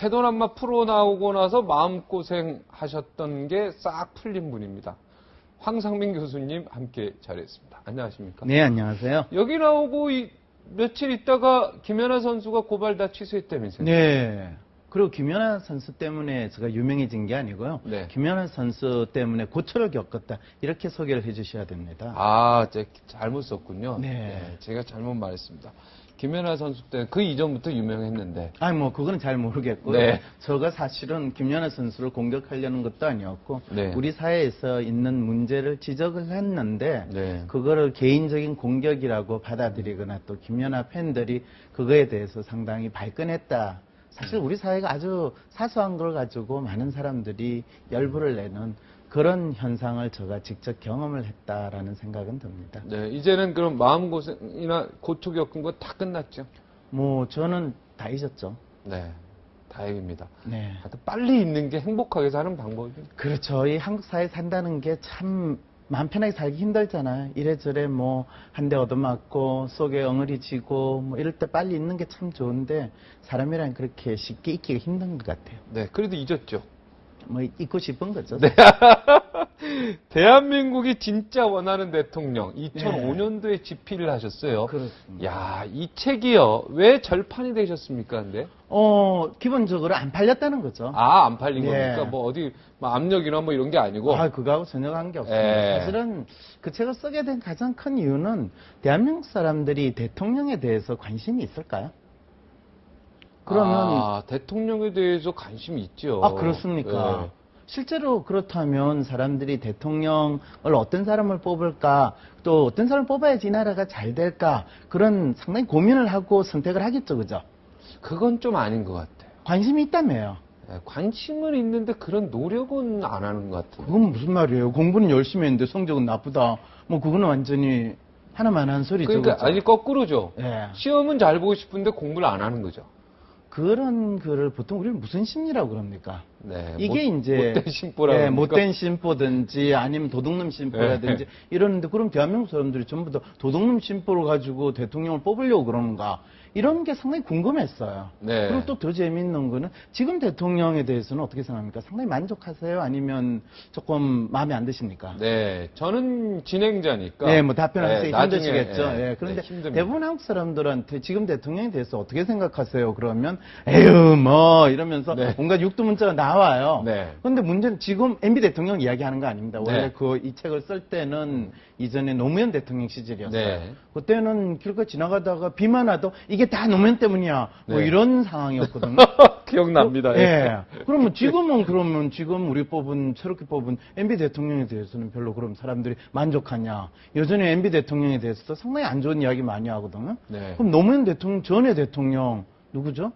해돋한마 프로 나오고 나서 마음고생 하셨던 게 싹 풀린 분입니다. 황상민 교수님 함께 자리했습니다. 안녕하십니까? 네, 안녕하세요. 여기 나오고 며칠 있다가 김연아 선수가 고발 다 취소했다면서요? 네. 그리고 김연아 선수 때문에 제가 유명해진 게 아니고요. 네. 김연아 선수 때문에 고초를 겪었다. 이렇게 소개를 해주셔야 됩니다. 아, 제가 잘못 썼군요. 네. 제가 잘못 말했습니다. 김연아 선수 때는 그 이전부터 유명했는데. 아니, 뭐, 그거는 잘 모르겠고요. 네. 제가 사실은 김연아 선수를 공격하려는 것도 아니었고, 네. 우리 사회에서 있는 문제를 지적을 했는데, 네. 그거를 개인적인 공격이라고 받아들이거나 또 김연아 팬들이 그거에 대해서 상당히 발끈했다. 사실 우리 사회가 아주 사소한 걸 가지고 많은 사람들이 열불을 내는 그런 현상을 제가 직접 경험을 했다라는 생각은 듭니다. 네, 이제는 그럼 마음고생이나 고초 겪은 거 다 끝났죠? 뭐 저는 다 잊었죠. 네, 다행입니다. 네. 하여튼 빨리 있는 게 행복하게 사는 방법이죠. 그렇죠. 이 한국 사회 산다는 게 참 마음 편하게 살기 힘들잖아요. 이래저래 뭐 한 대 얻어맞고 속에 엉어리 지고 뭐 이럴 때 빨리 있는 게 참 좋은데 사람이란 그렇게 쉽게 잊기가 힘든 것 같아요. 네, 그래도 잊었죠. 뭐 잊고 싶은 거죠. 네. 대한민국이 진짜 원하는 대통령 2005년도에 집필을 하셨어요. 그렇습니다. 야, 이 책이요. 왜 절판이 되셨습니까, 근데? 기본적으로 안 팔렸다는 거죠. 아, 안 팔린 네. 겁니까? 뭐 어디 뭐 압력이나 뭐 이런 게 아니고. 그거하고 전혀 관계없습니다. 예. 사실은 그 책을 쓰게 된 가장 큰 이유는 대한민국 사람들이 대통령에 대해서 관심이 있을까요? 그러면 대통령에 대해서 관심이 있죠. 그렇습니까? 네. 실제로 그렇다면 사람들이 대통령을 어떤 사람을 뽑을까, 또 어떤 사람을 뽑아야지 이 나라가 잘 될까, 그런 상당히 고민을 하고 선택을 하겠죠, 그죠? 그건 좀 아닌 것 같아요. 관심이 있다며요. 네, 관심은 있는데 그런 노력은 안 하는 것 같아요. 그건 무슨 말이에요? 공부는 열심히 했는데 성적은 나쁘다. 뭐 그거는 완전히 하나만 한 소리죠. 그러니까 그죠? 아니 거꾸로죠. 예. 시험은 잘 보고 싶은데 공부를 안 하는 거죠. 그런 글을 보통 우리는 무슨 심리라고 그럽니까? 네, 이게 이제 못된 심보라고 예, 그럽니까? 못된 심보든지 아니면 도둑놈 심보라든지 이러는데 그럼 대한민국 사람들이 전부 다 도둑놈 심보를 가지고 대통령을 뽑으려고 그러는가? 이런 게 상당히 궁금했어요. 네. 그리고 또 더 재밌는 거는 지금 대통령에 대해서는 어떻게 생각합니까? 상당히 만족하세요? 아니면 조금 마음에 안 드십니까? 네, 저는 진행자니까. 네, 뭐 답변하기 네, 힘드시겠죠. 예, 그런데 힘듭니다. 대부분 한국 사람들한테 지금 대통령에 대해서 어떻게 생각하세요? 그러면 에휴 뭐 이러면서 네. 온갖 육두문자가 나와요. 네. 그런데 문제는 지금 MB 대통령 이야기하는 거 아닙니다. 원래 네. 이 책을 쓸 때는 이전에 노무현 대통령 시절이었어요. 네. 그때는 길가 지나가다가 비만 와도 이게 다 노무현 때문이야. 뭐 네. 이런 상황이었거든요. 기억납니다. 예. 그러면 지금 우리 새롭게 뽑은 MB 대통령에 대해서는 별로 그럼 사람들이 만족하냐. 여전히 MB 대통령에 대해서 상당히 안 좋은 이야기 많이 하거든요. 네. 그럼 노무현 대통령 전에 대통령 누구죠?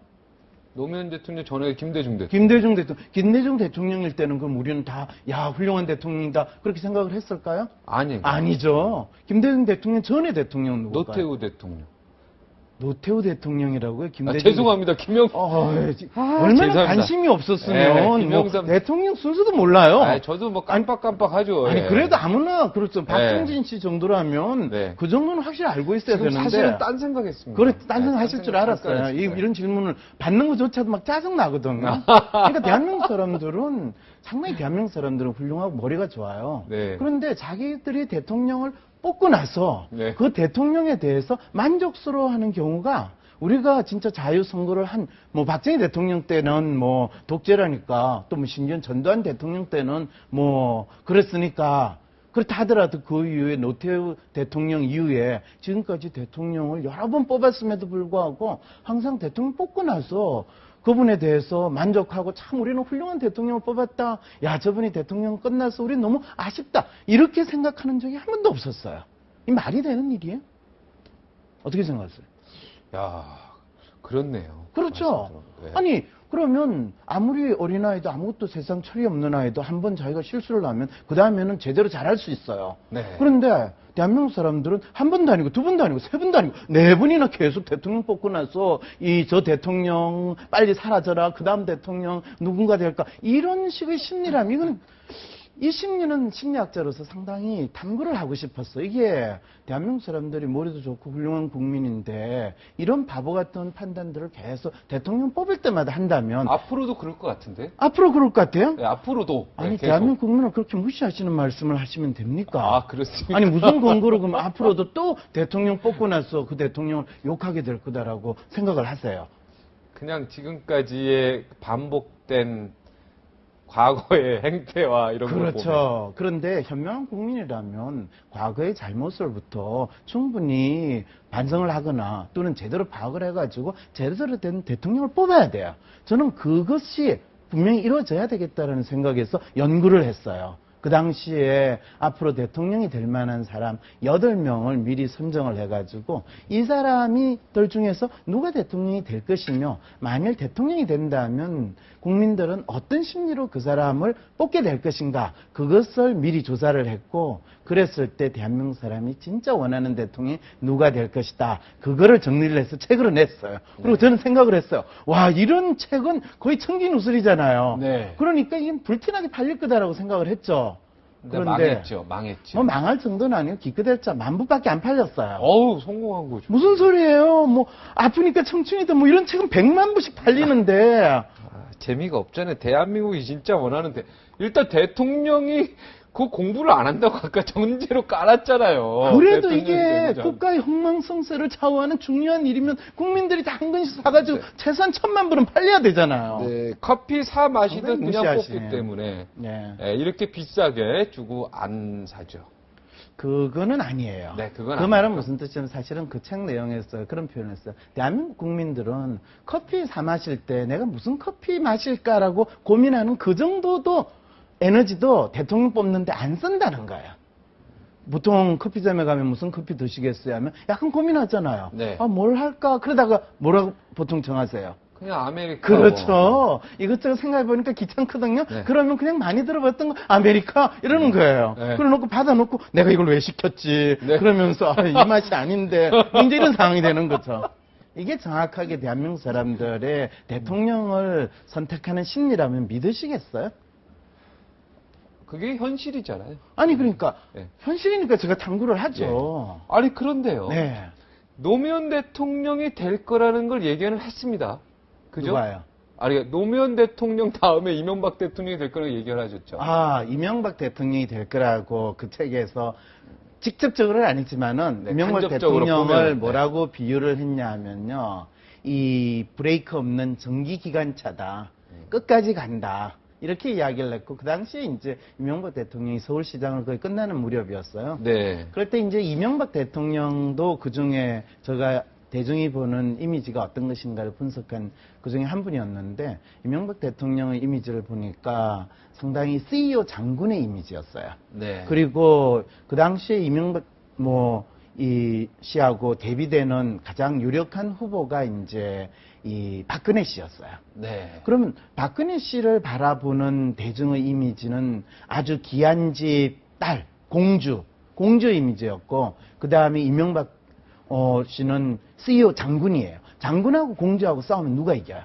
노무현 대통령 전에 김대중 대통령. 김대중 대통령일 때는 그럼 우리는 다, 훌륭한 대통령이다. 그렇게 생각을 했을까요? 아니죠. 김대중 대통령 전에 대통령 누구일까요? 노태우 대통령. 노태우 대통령이라고요? 죄송합니다. 얼마나 죄송합니다. 관심이 없었으면 뭐 대통령 순서도 몰라요. 저도 뭐 깜빡깜빡하죠. 아니 예. 그래도 아무나 그렇죠. 박정진 씨 정도라면 네. 그 정도는 확실히 알고 있어야 되는데. 사실은 딴 생각했습니다. 그래, 딴 생각 하실 줄 알았어요. 이런 질문을 받는 것조차도 막 짜증 나거든요. 그러니까 대한민국 사람들은 상당히 대한민국 사람들은 훌륭하고 머리가 좋아요. 네. 그런데 자기들이 대통령을 뽑고 나서 네. 그 대통령에 대해서 만족스러워하는 경우가 우리가 진짜 자유선거를 뭐 박정희 대통령 때는 뭐 독재라니까 또 뭐 심지어 전두환 대통령 때는 뭐 그랬으니까 그렇다 하더라도 그 이후에 노태우 대통령 이후에 지금까지 대통령을 여러 번 뽑았음에도 불구하고 항상 대통령 뽑고 나서 그분에 대해서 만족하고 참 우리는 훌륭한 대통령을 뽑았다. 야, 저분이 대통령 끝나서 우리 너무 아쉽다. 이렇게 생각하는 적이 한 번도 없었어요. 이 말이 되는 일이에요? 어떻게 생각하세요? 야, 그렇네요. 그렇죠. 네. 아니, 그러면 아무리 어린아이도 아무것도 세상 철이 없는 아이도 한 번 자기가 실수를 하면 그 다음에는 제대로 잘할 수 있어요. 네. 그런데 대한민국 사람들은 한 번도 아니고 두 번도 아니고 세 번도 아니고 네 번이나 계속 대통령 뽑고 나서 저 대통령 빨리 사라져라. 그 다음 대통령 누군가 될까. 이런 식의 심리라면 이 심리는 심리학자로서 상당히 탐구를 하고 싶었어. 이게 대한민국 사람들이 머리도 좋고 훌륭한 국민인데 이런 바보 같은 판단들을 계속 대통령 뽑을 때마다 한다면 앞으로도 그럴 것 같은데? 앞으로 그럴 것 같아요? 네, 앞으로도. 아니 네, 계속. 대한민국 국민을 그렇게 무시하시는 말씀을 하시면 됩니까? 아, 그렇습니까? 아니 무슨 근거로 그럼 앞으로도 또 대통령 뽑고 나서 그 대통령을 욕하게 될 거다라고 생각을 하세요? 그냥 지금까지의 반복된 과거의 행태와 이런 걸 보면. 그렇죠. 그런데 현명한 국민이라면 과거의 잘못을부터 충분히 반성을 하거나 또는 제대로 파악을 해가지고 제대로 된 대통령을 뽑아야 돼요. 저는 그것이 분명히 이루어져야 되겠다는 생각에서 연구를 했어요. 그 당시에 앞으로 대통령이 될 만한 사람 8명을 미리 선정을 해가지고 이 사람들 중에서 누가 대통령이 될 것이며 만일 대통령이 된다면 국민들은 어떤 심리로 그 사람을 뽑게 될 것인가 그것을 미리 조사를 했고 그랬을 때 대한민국 사람이 진짜 원하는 대통령이 누가 될 것이다. 그거를 정리를 해서 책으로 냈어요. 그리고 저는 생각을 했어요. 와 이런 책은 거의 청기누설이잖아요. 네. 그러니까 이게 불티나게 팔릴 거다라고 생각을 했죠. 근데 망했죠. 망했죠. 뭐 망할 정도는 아니고 기껏해봤자 10,000부밖에 안 팔렸어요. 어우, 성공한 거죠. 무슨 소리예요? 뭐 아프니까 청춘이다 뭐 이런 책은 100만 부씩 팔리는데 아, 재미가 없잖아요. 대한민국이 진짜 원하는데 일단 대통령이 그 공부를 안 한다고 아까 전제로 깔았잖아요. 그래도 대통령이 이게 되고자. 국가의 흥망성쇠를 좌우하는 중요한 일이면 국민들이 다 한 권씩 사가지고 네. 최소한 1,000만 부는 팔려야 되잖아요. 네, 커피 사 마시든 상당히 그냥 무시하시네. 뽑기 때문에 네. 이렇게 비싸게 주고 안 사죠. 그거는 아니에요. 네, 그건 그 말은 아니죠. 무슨 뜻이냐면 사실은 그 책 내용에서 그런 표현을 했어요. 대한민국 국민들은 커피 사 마실 때 내가 무슨 커피 마실까라고 고민하는 그 정도도 에너지도 대통령 뽑는데 안 쓴다는 거예요. 보통 커피점에 가면 무슨 커피 드시겠어요 하면 약간 고민하잖아요. 네. 아, 뭘 할까? 그러다가 뭐라고 보통 정하세요? 그냥 아메리카. 그렇죠. 이것저것 생각해보니까 귀찮거든요. 네. 그러면 그냥 많이 들어봤던 거 아메리카 이러는 거예요. 네. 그래놓고 받아놓고 내가 이걸 왜 시켰지. 네. 그러면서 아, 이 맛이 아닌데 이제 이런 상황이 되는 거죠. 이게 정확하게 대한민국 사람들의 대통령을 선택하는 심리라면 믿으시겠어요? 그게 현실이잖아요. 아니 그러니까 네. 현실이니까 제가 탐구를 하죠. 아니 그런데요. 네. 노무현 대통령이 될 거라는 걸 예견을 했습니다. 그죠? 누가요? 아니 노무현 대통령 다음에 이명박 대통령이 될 거라고 예견을 하셨죠. 아, 이명박 대통령이 될 거라고 그 책에서 직접적으로는 아니지만은 네, 이명박 간접적으로 대통령을 보면은, 네. 뭐라고 비유를 했냐면요. 이 브레이크 없는 전기 기관차다. 끝까지 간다. 이렇게 이야기를 했고 그 당시에 이제 이명박 대통령이 서울시장을 거의 끝나는 무렵이었어요. 네. 그럴 때 이제 이명박 대통령도 그 중에 제가 대중이 보는 이미지가 어떤 것인가를 분석한 그 중에 한 분이었는데 이명박 대통령의 이미지를 보니까 상당히 CEO 장군의 이미지였어요. 네. 그리고 그 당시에 이명박 이 씨하고 대비되는 가장 유력한 후보가 이제 이 박근혜 씨였어요. 네. 그러면 박근혜 씨를 바라보는 대중의 이미지는 아주 귀한 집 딸, 공주 이미지였고 그 다음에 이명박 씨는 CEO 장군이에요. 장군하고 공주하고 싸우면 누가 이겨요?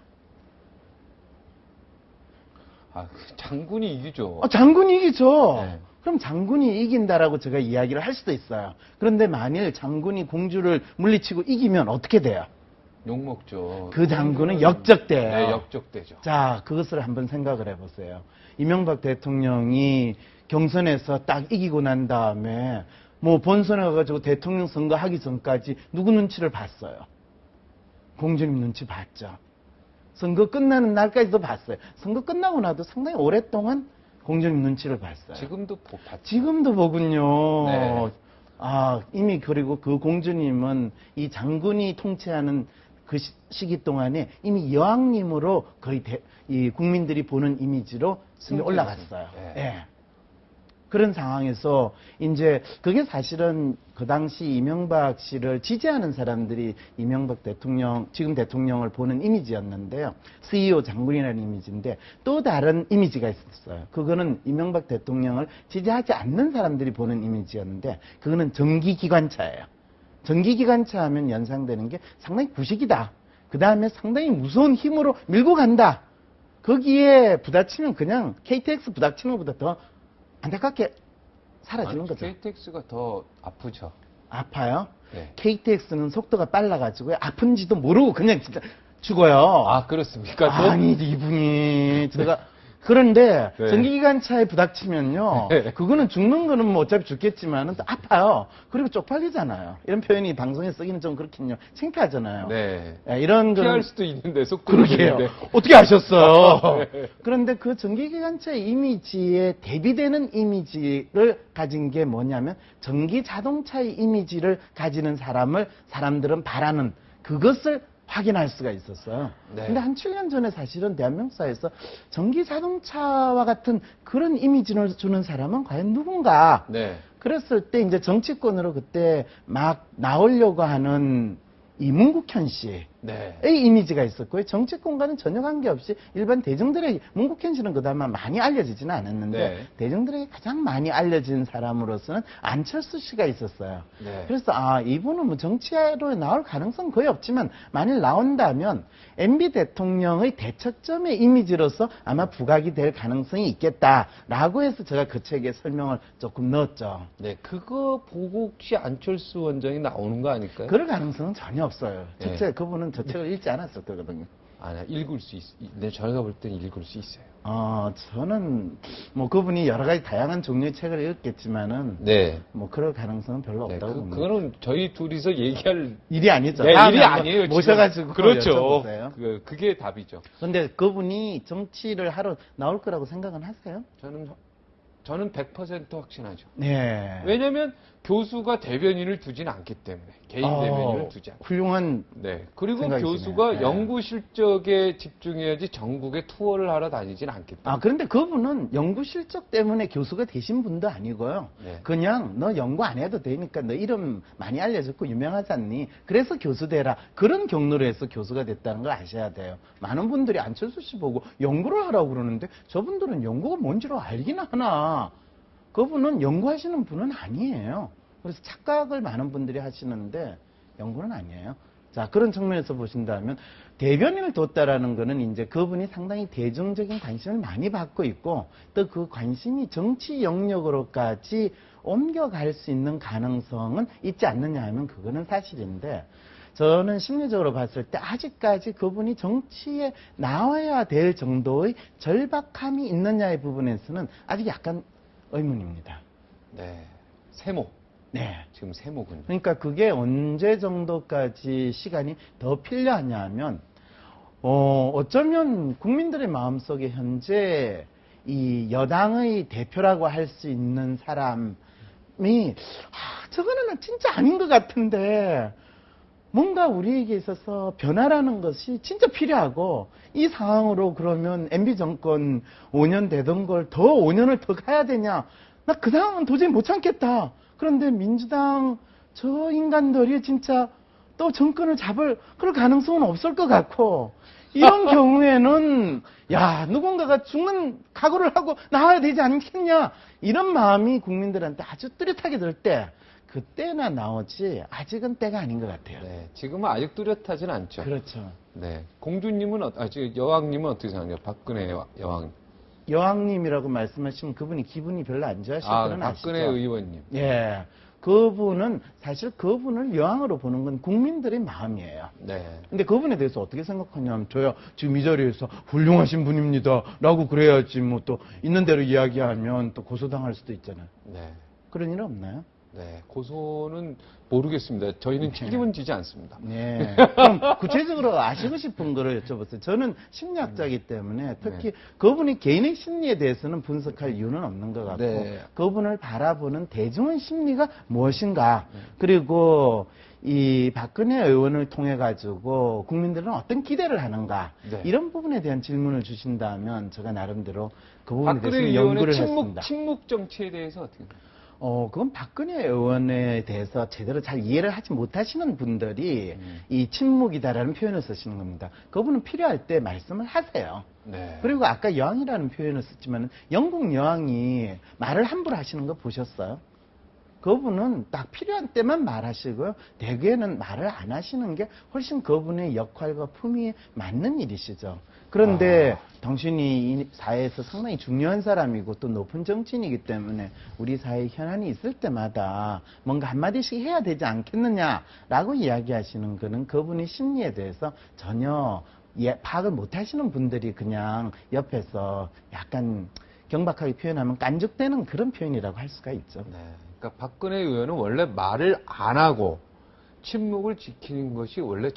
아, 장군이 이기죠. 장군이 이기죠. 네. 그럼 장군이 이긴다라고 제가 이야기를 할 수도 있어요. 그런데 만일 장군이 공주를 물리치고 이기면 어떻게 돼요? 욕먹죠. 그 장군은 역적돼요. 네, 역적되죠. 자, 그것을 한번 생각을 해보세요. 이명박 대통령이 경선에서 딱 이기고 난 다음에 본선에 가가지고 대통령 선거하기 전까지 누구 눈치를 봤어요? 공주님 눈치 봤죠. 선거 끝나는 날까지도 봤어요. 선거 끝나고 나도 상당히 오랫동안 공주님 눈치를 봤어요. 지금도 봤죠. 지금도 보군요. 네. 아, 이미 그리고 그 공주님은 이 장군이 통치하는 그 시기 동안에 이미 여왕님으로 거의 이 국민들이 보는 이미지로 승리 올라갔어요. 네. 예. 그런 상황에서 이제 그게 사실은 그 당시 이명박 씨를 지지하는 사람들이 이명박 대통령, 지금 대통령을 보는 이미지였는데요. CEO 장군이라는 이미지인데 또 다른 이미지가 있었어요. 그거는 이명박 대통령을 지지하지 않는 사람들이 보는 이미지였는데 그거는 전기기관차예요. 전기기관차 하면 연상되는 게 상당히 구식이다. 그 다음에 상당히 무서운 힘으로 밀고 간다. 거기에 부딪히면 그냥 KTX 부딪히는 것보다 더 안타깝게 사라지는 거죠. KTX가 더 아프죠. 아파요? 네. KTX는 속도가 빨라가지고 아픈지도 모르고 그냥 진짜 죽어요. 아, 그렇습니까? 아니, 이분이 제가 그런데 네. 전기기관차에 부닥치면요. 네. 그거는 죽는 거는 뭐 어차피 죽겠지만은 또 아파요. 그리고 쪽팔리잖아요. 이런 표현이 방송에 쓰기는 좀 그렇긴요. 창피하잖아요. 네. 야, 이런 피할 거는 수도 있는데 속도 그러게요. 있는데. 어떻게 아셨어요? 네. 그런데 그 전기기관차의 이미지에 대비되는 이미지를 가진 게 뭐냐면 전기자동차의 이미지를 가지는 사람들은 바라는 그것을 확인할 수가 있었어요. 네. 근데 한 7년 전에 사실은 대한민국사에서 전기자동차와 같은 그런 이미지를 주는 사람은 과연 누군가? 네. 그랬을 때 이제 정치권으로 그때 막 나오려고 하는 이 문국현 씨의 네. 이미지가 있었고요. 정치권과는 전혀 관계없이 일반 대중들에게, 문국현 씨는 그나마 많이 알려지지는 않았는데 네. 대중들에게 가장 많이 알려진 사람으로서는 안철수 씨가 있었어요. 네. 그래서 이분은 뭐 정치로 나올 가능성 거의 없지만 만일 나온다면 MB 대통령의 대처점의 이미지로서 아마 부각이 될 가능성이 있겠다라고 해서 제가 그 책에 설명을 조금 넣었죠. 네. 그거 보고 혹시 안철수 원장이 나오는 거 아닐까요? 그럴 가능성은 전혀 없어요. 네. 첫째, 그분은 저 책을 읽지 않았을 거거든요. 아니야, 읽을 수 있, 네, 저희가 볼 때는 읽을 수 있어요. 저는 뭐 그분이 여러 가지 다양한 종류의 책을 읽겠지만은 네. 뭐 그럴 가능성은 별로 네, 없다고 봅니다. 그거는 저희 둘이서 얘기할 일이 아니죠. 네, 다음에 일이 한번 아니에요. 지금. 모셔가지고 그렇죠. 여쭤보세요. 그게 답이죠. 근데 그분이 정치를 하러 나올 거라고 생각은 하세요? 저는 100% 확신하죠. 네. 왜냐면 교수가 대변인을 두진 않기 때문에 개인 대변인을 두지 않기 훌륭한 네. 그리고 생각이시네요. 교수가 네. 연구 실적에 집중해야지 전국에 투어를 하러 다니진 않기 때문에. 그런데 그분은 연구 실적 때문에 교수가 되신 분도 아니고요. 네. 그냥 너 연구 안 해도 되니까 너 이름 많이 알려졌고 유명하지 않니? 그래서 교수 되라. 그런 경로로 해서 교수가 됐다는 걸 아셔야 돼요. 많은 분들이 안철수 씨 보고 연구를 하라고 그러는데 저분들은 연구가 뭔지를 알긴 하나. 그분은 연구하시는 분은 아니에요. 그래서 착각을 많은 분들이 하시는데 연구는 아니에요. 자, 그런 측면에서 보신다면 대변인을 뒀다라는 거는 이제 그분이 상당히 대중적인 관심을 많이 받고 있고 또 그 관심이 정치 영역으로까지 옮겨갈 수 있는 가능성은 있지 않느냐 하면 그거는 사실인데 저는 심리적으로 봤을 때 아직까지 그분이 정치에 나와야 될 정도의 절박함이 있느냐의 부분에서는 아직 약간 의문입니다. 네. 세모. 네. 지금 세모군요. 그러니까 그게 언제 정도까지 시간이 더 필요하냐 하면, 어쩌면 국민들의 마음속에 현재 이 여당의 대표라고 할 수 있는 사람이, 저거는 진짜 아닌 것 같은데, 뭔가 우리에게 있어서 변화라는 것이 진짜 필요하고 이 상황으로 그러면 MB 정권 5년 되던 걸 더 5년을 더 가야 되냐? 나 그 상황은 도저히 못 참겠다. 그런데 민주당 저 인간들이 진짜 또 정권을 잡을 그럴 가능성은 없을 것 같고 이런 경우에는 누군가가 죽는 각오를 하고 나와야 되지 않겠냐? 이런 마음이 국민들한테 아주 뚜렷하게 들 때 그때나 나오지 아직은 때가 아닌 것 같아요. 네. 지금은 아직 뚜렷하진 않죠. 그렇죠. 네. 공주님은, 지금 여왕님은 어떻게 생각해요? 박근혜 여왕. 여왕님이라고 말씀하시면 그분이 기분이 별로 안 좋아하실 거는 아시죠? 박근혜 의원님. 예. 그분은 사실 그분을 여왕으로 보는 건 국민들의 마음이에요. 네. 근데 그분에 대해서 어떻게 생각하냐면 저야 지금 이 자리에서 훌륭하신 분입니다 라고 그래야지 뭐 또 있는 대로 이야기하면 또 고소당할 수도 있잖아요. 네. 그런 일은 없나요? 네. 고소는 모르겠습니다. 저희는 책임은 지지 않습니다. 네. 그럼 구체적으로 아시고 싶은 거를 여쭤보세요. 저는 심리학자이기 때문에 특히 그분이 개인의 심리에 대해서는 분석할 이유는 없는 것 같고 네. 그분을 바라보는 대중의 심리가 무엇인가 그리고 이 박근혜 의원을 통해 가지고 국민들은 어떤 기대를 하는가 네. 이런 부분에 대한 질문을 주신다면 제가 나름대로 그 부분에 박근혜 대해서 의원의 연구를 했습니다. 침묵 정치에 대해서 어떻게 생각해요? 그건 박근혜 의원에 대해서 제대로 잘 이해를 하지 못하시는 분들이 이 침묵이다라는 표현을 쓰시는 겁니다. 그분은 필요할 때 말씀을 하세요. 네. 그리고 아까 여왕이라는 표현을 썼지만 영국 여왕이 말을 함부로 하시는 거 보셨어요? 그분은 딱 필요한 때만 말하시고요. 대개는 말을 안 하시는 게 훨씬 그분의 역할과 품위에 맞는 일이시죠. 그런데 당신이 이 사회에서 상당히 중요한 사람이고 또 높은 정치인이기 때문에 우리 사회에 현안이 있을 때마다 뭔가 한마디씩 해야 되지 않겠느냐라고 이야기하시는 거는 그분의 심리에 대해서 전혀 파악을 못 하시는 분들이 그냥 옆에서 약간 경박하게 표현하면 깐죽대는 그런 표현이라고 할 수가 있죠. 네. 그러니까 박근혜 의원은 원래 말을 안 하고 침묵을 지키는 것이 원래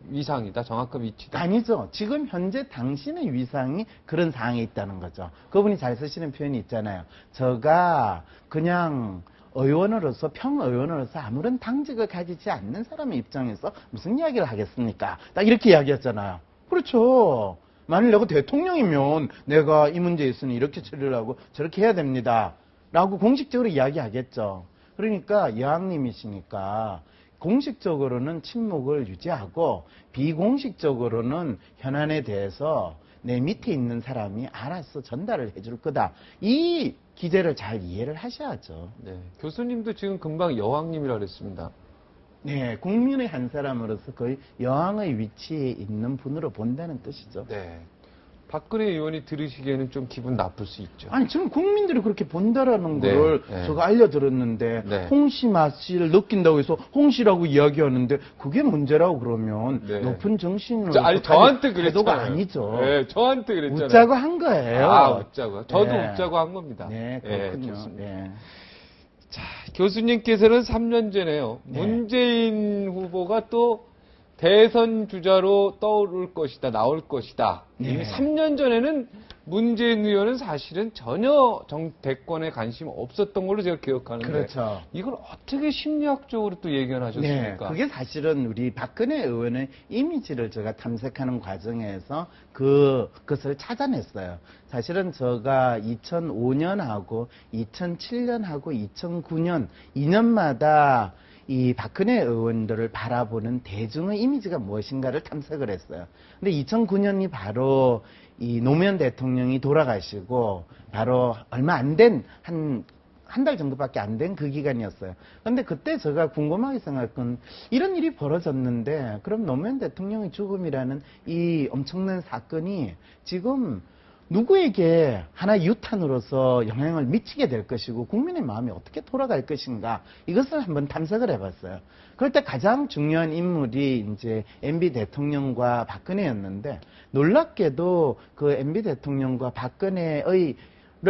위상이다, 정확한 위치다. 아니죠. 지금 현재 당신의 위상이 그런 상황에 있다는 거죠. 그분이 잘 쓰시는 표현이 있잖아요. 저가 그냥 의원으로서, 평의원으로서 아무런 당직을 가지지 않는 사람의 입장에서 무슨 이야기를 하겠습니까? 딱 이렇게 이야기했잖아요. 그렇죠. 만일 내가 대통령이면 내가 이 문제에 있으니 이렇게 처리를 하고 저렇게 해야 됩니다. 라고 공식적으로 이야기하겠죠. 그러니까 여왕님이시니까 공식적으로는 침묵을 유지하고 비공식적으로는 현안에 대해서 내 밑에 있는 사람이 알아서 전달을 해줄 거다. 이 기제를 잘 이해를 하셔야죠. 네. 교수님도 지금 금방 여왕님이라 그랬습니다. 네, 국민의 한 사람으로서 거의 여왕의 위치에 있는 분으로 본다는 뜻이죠. 네. 박근혜 의원이 들으시기에는 좀 기분 나쁠 수 있죠. 아니, 지금 국민들이 그렇게 본다라는 네, 걸 네. 제가 알려드렸는데 네. 홍시 맛을 느낀다고 해서 홍시라고 이야기하는데 그게 문제라고 그러면 네. 높은 정신으로 아니, 저한테 그랬잖아요. 태도가 아니죠. 네, 저한테 그랬잖아요. 웃자고 한 거예요. 웃자고요. 저도 네. 웃자고 한 겁니다. 네, 그렇군요. 좋습니다. 네. 자, 교수님께서는 3년 전에요. 네. 문재인 후보가 또 대선 주자로 나올 것이다. 네. 이미 3년 전에는 문재인 의원은 사실은 전혀 대권에 관심 없었던 걸로 제가 기억하는데. 그렇죠. 이걸 어떻게 심리학적으로 또 예견하셨습니까? 네, 그게 사실은 우리 박근혜 의원의 이미지를 제가 탐색하는 과정에서 그것을 찾아냈어요. 사실은 제가 2005년하고 2007년하고 2009년 2년마다 이 박근혜 의원들을 바라보는 대중의 이미지가 무엇인가를 탐색을 했어요. 근데 2009년이 바로 이 노무현 대통령이 돌아가시고 바로 얼마 안 된 한 달 정도밖에 안 된 그 기간이었어요. 그런데 그때 제가 궁금하게 생각한 이런 일이 벌어졌는데 그럼 노무현 대통령의 죽음이라는 이 엄청난 사건이 지금 누구에게 하나의 유탄으로서 영향을 미치게 될 것이고 국민의 마음이 어떻게 돌아갈 것인가 이것을 한번 탐색을 해봤어요. 그럴 때 가장 중요한 인물이 이제 MB 대통령과 박근혜였는데 놀랍게도 그 MB 대통령과 박근혜를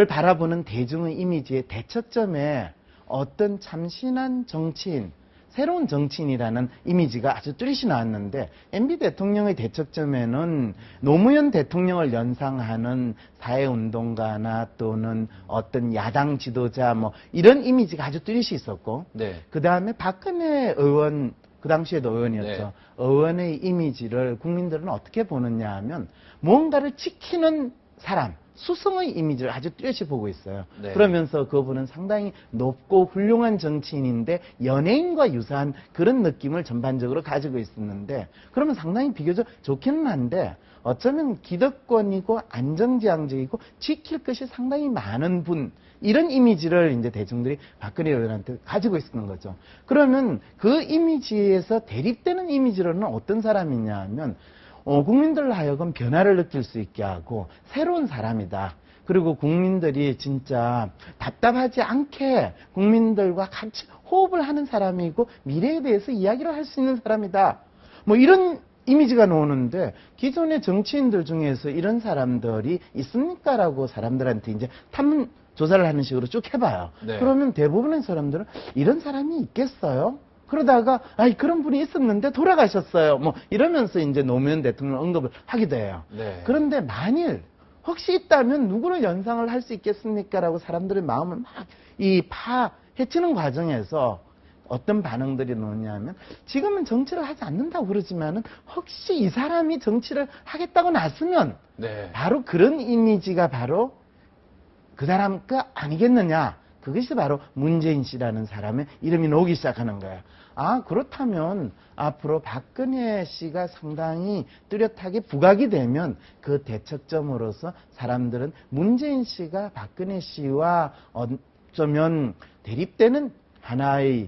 바라보는 대중의 이미지의 대척점에 어떤 참신한 정치인, 새로운 정치인이라는 이미지가 아주 뚜렷이 나왔는데 MB 대통령의 대척점에는 노무현 대통령을 연상하는 사회운동가나 또는 어떤 야당 지도자 뭐 이런 이미지가 아주 뚜렷이 있었고 네. 그 다음에 박근혜 의원 그 당시에도 의원이었죠. 네. 의원의 이미지를 국민들은 어떻게 보느냐 하면 뭔가를 지키는 사람 수성의 이미지를 아주 뚜렷이 보고 있어요. 네. 그러면서 그분은 상당히 높고 훌륭한 정치인인데 연예인과 유사한 그런 느낌을 전반적으로 가지고 있었는데 그러면 상당히 비교적 좋기는 한데 어쩌면 기득권이고 안정지향적이고 지킬 것이 상당히 많은 분 이런 이미지를 이제 대중들이 박근혜 의원한테 가지고 있는 거죠. 그러면 그 이미지에서 대립되는 이미지로는 어떤 사람이냐 하면 국민들로 하여금 변화를 느낄 수 있게 하고 새로운 사람이다. 그리고 국민들이 진짜 답답하지 않게 국민들과 같이 호흡을 하는 사람이고 미래에 대해서 이야기를 할 수 있는 사람이다. 뭐 이런 이미지가 나오는데 기존의 정치인들 중에서 이런 사람들이 있습니까? 라고 사람들한테 이제 탐문 조사를 하는 식으로 쭉 해봐요. 네. 그러면 대부분의 사람들은 이런 사람이 있겠어요? 그러다가 그런 분이 있었는데 돌아가셨어요. 뭐 이러면서 이제 노무현 대통령 언급을 하기도 해요. 네. 그런데 만일 혹시 있다면 누구를 연상을 할 수 있겠습니까? 라고 사람들의 마음을 막 파헤치는 과정에서 어떤 반응들이 나오냐면 지금은 정치를 하지 않는다고 그러지만은 혹시 이 사람이 정치를 하겠다고 나서면 네. 바로 그런 이미지가 바로 그 사람 거 아니겠느냐. 그것이 바로 문재인 씨라는 사람의 이름이 나오기 시작하는 거예요. 그렇다면 앞으로 박근혜 씨가 상당히 뚜렷하게 부각이 되면 그 대척점으로서 사람들은 문재인 씨가 박근혜 씨와 어쩌면 대립되는 하나의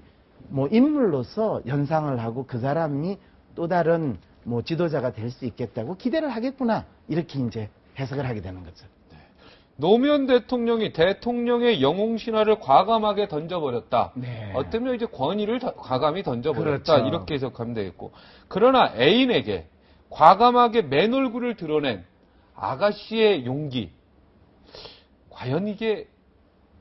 인물로서 연상을 하고 그 사람이 또 다른 뭐 지도자가 될 수 있겠다고 기대를 하겠구나. 이렇게 이제 해석을 하게 되는 거죠. 노무현 대통령이 대통령의 영웅 신화를 과감하게 던져버렸다. 네. 어쩌면 이제 권위를 과감히 던져버렸다. 그렇죠. 이렇게 해석하면 되겠고. 그러나 애인에게 과감하게 맨 얼굴을 드러낸 아가씨의 용기. 과연 이게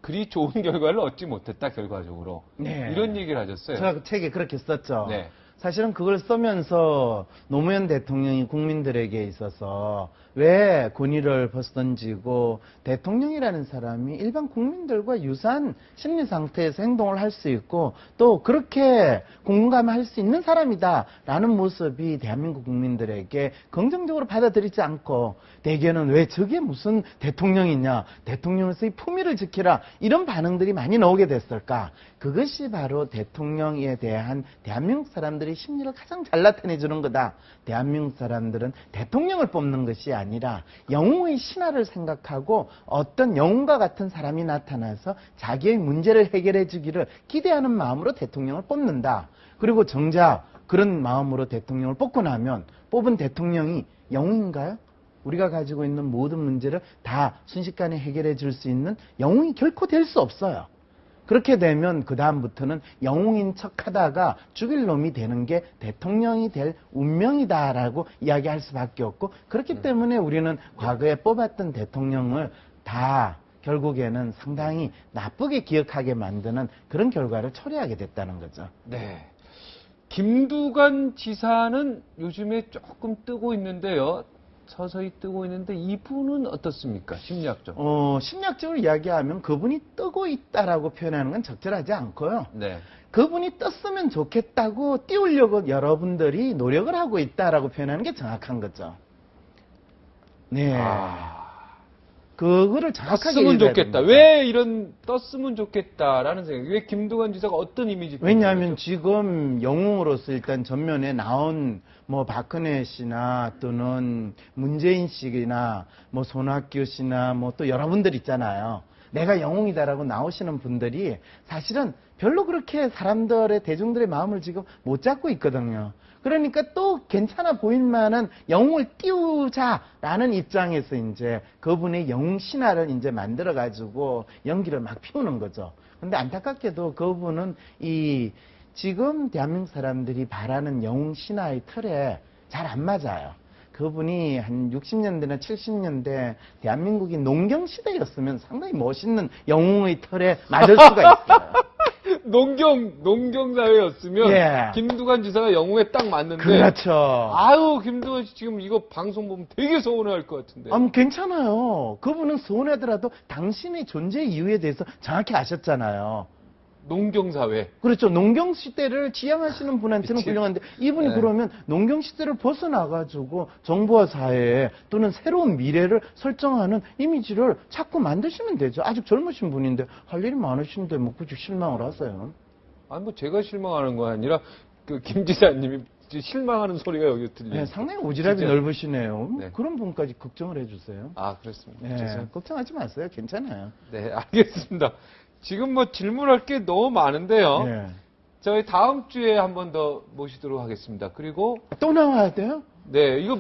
그리 좋은 결과를 얻지 못했다, 결과적으로. 네. 이런 얘기를 하셨어요. 제가 그 책에 그렇게 썼죠. 네. 사실은 그걸 쓰면서 노무현 대통령이 국민들에게 있어서 왜 권위를 벗던지고 대통령이라는 사람이 일반 국민들과 유사한 심리 상태에서 행동을 할 수 있고 또 그렇게 공감할 수 있는 사람이다라는 모습이 대한민국 국민들에게 긍정적으로 받아들이지 않고 대개는 왜 저게 무슨 대통령이냐, 대통령으로서의 품위를 지키라, 이런 반응들이 많이 나오게 됐을까? 그것이 바로 대통령에 대한 대한민국 사람들의 심리를 가장 잘 나타내주는 거다. 대한민국 사람들은 대통령을 뽑는 것이 아니라 영웅의 신화를 생각하고 어떤 영웅과 같은 사람이 나타나서 자기의 문제를 해결해 주기를 기대하는 마음으로 대통령을 뽑는다. 그리고 정작 그런 마음으로 대통령을 뽑고 나면 뽑은 대통령이 영웅인가요? 우리가 가지고 있는 모든 문제를 다 순식간에 해결해 줄 수 있는 영웅이 결코 될 수 없어요. 그렇게 되면 그 다음부터는 영웅인 척하다가 죽일 놈이 되는 게 대통령이 될 운명이다라고 이야기할 수밖에 없고, 그렇기 때문에 우리는 과거에 뽑았던 대통령을 다 결국에는 상당히 나쁘게 기억하게 만드는 그런 결과를 초래하게 됐다는 거죠. 네. 김두관 지사는 요즘에 조금 뜨고 있는데요. 서서히 뜨고 있는데 이분은 어떻습니까? 심리학적으로. 심리학적으로 이야기하면 그분이 뜨고 있다라고 표현하는 건 적절하지 않고요. 네. 그분이 떴으면 좋겠다고 띄우려고 여러분들이 노력을 하고 있다라고 표현하는 게 정확한 거죠. 네. 그거를 정확하게 떴으면 얘기해야 좋겠다. 됩니다. 왜 이런 떴으면 좋겠다라는 생각? 왜 김두관 지사가 어떤 이미지? 왜냐하면 지금 영웅으로서 일단 전면에 나온 뭐 박근혜 씨나 또는 문재인 씨나 뭐 손학규 씨나 뭐 또 여러분들 있잖아요. 내가 영웅이다라고 나오시는 분들이 사실은 별로 그렇게 사람들의 대중들의 마음을 지금 못 잡고 있거든요. 그러니까 또 괜찮아 보일 만한 영웅을 띄우자라는 입장에서 이제 그분의 영웅 신화를 이제 만들어가지고 연기를 막 피우는 거죠. 근데 안타깝게도 그분은 이 지금 대한민국 사람들이 바라는 영웅 신화의 틀에 잘 안 맞아요. 그분이 한 60년대나 70년대 대한민국이 농경시대였으면 상당히 멋있는 영웅의 틀에 맞을 수가 있어요. 농경사회였으면 예. 김두관 지사가 영웅에 딱 맞는데. 그렇죠. 아유, 김두관 씨 지금 이거 방송 보면 되게 서운해할 것 같은데. 괜찮아요. 그분은 서운하더라도 당신의 존재 이유에 대해서 정확히 아셨잖아요. 농경사회. 그렇죠. 농경시대를 지향하시는 분한테는 그치. 훌륭한데 이분이 네. 그러면 농경시대를 벗어나가지고 정부와 사회에 또는 새로운 미래를 설정하는 이미지를 자꾸 만드시면 되죠. 아직 젊으신 분인데 할 일이 많으신데 뭐 굳이 실망을 하세요. 아니, 뭐 제가 실망하는 거 아니라 그 김 지사님이 실망하는 소리가 여기 들려요. 네, 상당히 오지랖이 진짜. 넓으시네요. 네. 그런 분까지 걱정을 해주세요. 아, 그렇습니다. 네, 죄송합니다. 걱정하지 마세요. 괜찮아요. 네, 알겠습니다. 지금 뭐 질문할 게 너무 많은데요. 네. 저희 다음 주에 한 번 더 모시도록 하겠습니다. 그리고 또 나와야 돼요? 네, 이거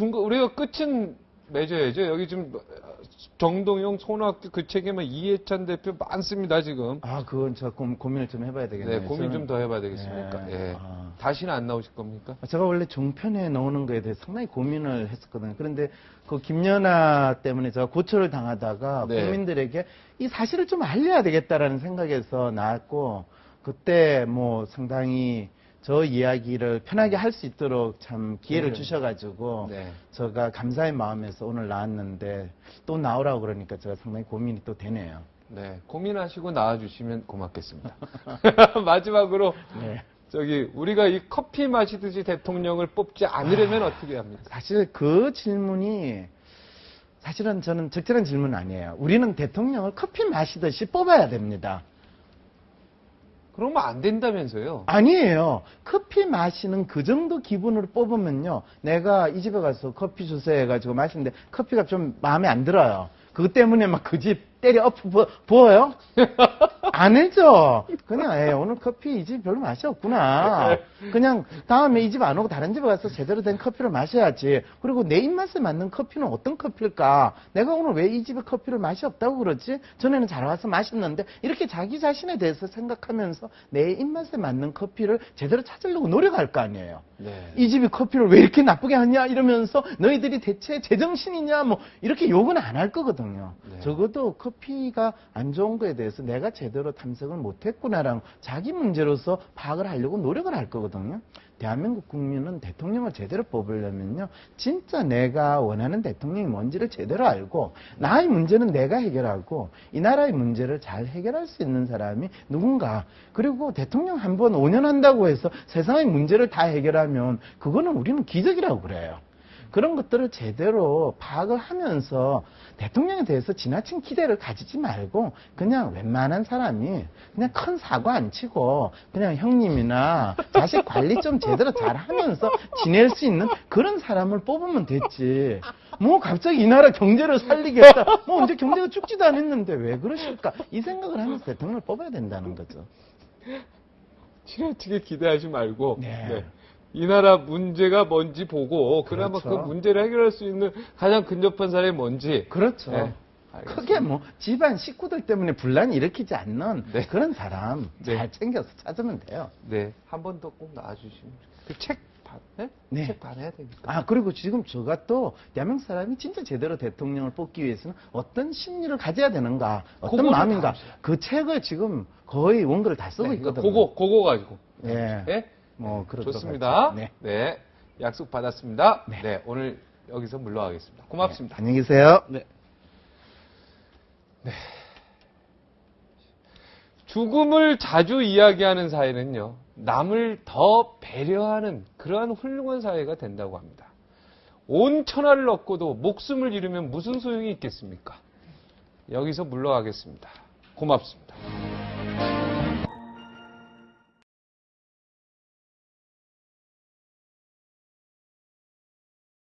우리가 끝은 맺어야죠. 여기 지금 정동영, 손학규 그 책에만 이해찬 대표 많습니다, 지금. 아, 그건 저 고민을 좀 해봐야 되겠네요. 네, 고민 저는- 좀 더 해봐야 되겠습니까? 네. 예. 아. 다시는 안 나오실 겁니까? 제가 원래 종편에 나오는 거에 대해서 상당히 고민을 했었거든요. 그런데 그 김연아 때문에 제가 고초를 당하다가 네. 국민들에게 이 사실을 좀 알려야 되겠다라는 생각에서 나왔고, 그때 뭐 상당히 저 이야기를 편하게 할 수 있도록 참 기회를 네. 주셔가지고 네. 제가 감사의 마음에서 오늘 나왔는데 또 나오라고 그러니까 제가 상당히 고민이 또 되네요. 네, 고민하시고 나와주시면 고맙겠습니다. 마지막으로 네. 저기 우리가 이 커피 마시듯이 대통령을 뽑지 않으려면 어떻게 합니까? 사실 그 질문이 사실은 저는 적절한 질문은 아니에요. 우리는 대통령을 커피 마시듯이 뽑아야 됩니다. 그러면 안 된다면서요? 아니에요. 커피 마시는 그 정도 기분으로 뽑으면요. 내가 이 집에 가서 커피 주세요 해가지고 마시는데 커피가 좀 마음에 안 들어요. 그것 때문에 막 그 집 때려 부어요? 안 해죠. 그냥 오늘 커피 이 집 별로 맛이 없구나. 그냥 다음에 이 집 안 오고 다른 집에 가서 제대로 된 커피를 마셔야지. 그리고 내 입맛에 맞는 커피는 어떤 커피일까? 내가 오늘 왜 이 집의 커피를 맛이 없다고 그러지? 전에는 잘 와서 맛있는데 이렇게 자기 자신에 대해서 생각하면서 내 입맛에 맞는 커피를 제대로 찾으려고 노력할 거 아니에요. 네. 이 집이 커피를 왜 이렇게 나쁘게 하냐 이러면서 너희들이 대체 제정신이냐 뭐 이렇게 욕은 안 할 거거든요. 네. 적어도 커피가 안 좋은 거에 대해서 내가 제대로 탐색을 못했구나라는 자기 문제로서 파악을 하려고 노력을 할 거거든요. 대한민국 국민은 대통령을 제대로 뽑으려면요, 진짜 내가 원하는 대통령이 뭔지를 제대로 알고 나의 문제는 내가 해결하고 이 나라의 문제를 잘 해결할 수 있는 사람이 누군가. 그리고 대통령 한 번 5년 한다고 해서 세상의 문제를 다 해결하면 그거는 우리는 기적이라고 그래요. 그런 것들을 제대로 파악을 하면서 대통령에 대해서 지나친 기대를 가지지 말고 그냥 웬만한 사람이 그냥 큰 사고 안 치고 그냥 형님이나 자식 관리 좀 제대로 잘 하면서 지낼 수 있는 그런 사람을 뽑으면 됐지. 뭐 갑자기 이 나라 경제를 살리겠다. 뭐 언제 경제가 죽지도 않았는데 왜 그러실까? 이 생각을 하면서 대통령을 뽑아야 된다는 거죠. 지나치게 기대하지 말고 네. 네. 이 나라 문제가 뭔지 보고 그나마 그렇죠. 그 문제를 해결할 수 있는 가장 근접한 사람이 뭔지. 그렇죠. 네, 크게 뭐 집안 식구들 때문에 분란이 일으키지 않는 네. 그런 사람 네. 잘 챙겨서 찾으면 돼요. 네, 한 번 더 꼭 나와주시면. 그 책 반, 네? 네. 책 반해야 되니까. 아, 그리고 지금 제가 또 대한민국 사람이 진짜 제대로 대통령을 뽑기 위해서는 어떤 심리를 가져야 되는가, 어떤 그거를 마음인가, 다 아세요. 그 책을 지금 거의 원고를 다 쓰고 네, 있거든요. 그거 가지고. 예. 네? 뭐 그렇도록 좋습니다. 하죠. 네. 네. 약속 받았습니다. 네. 네. 오늘 여기서 물러가겠습니다. 고맙습니다. 안녕히 계세요. 네. 죽음을 자주 이야기하는 사회는요, 남을 더 배려하는 그러한 훌륭한 사회가 된다고 합니다. 온 천하를 얻고도 목숨을 잃으면 무슨 소용이 있겠습니까? 여기서 물러가겠습니다. 고맙습니다.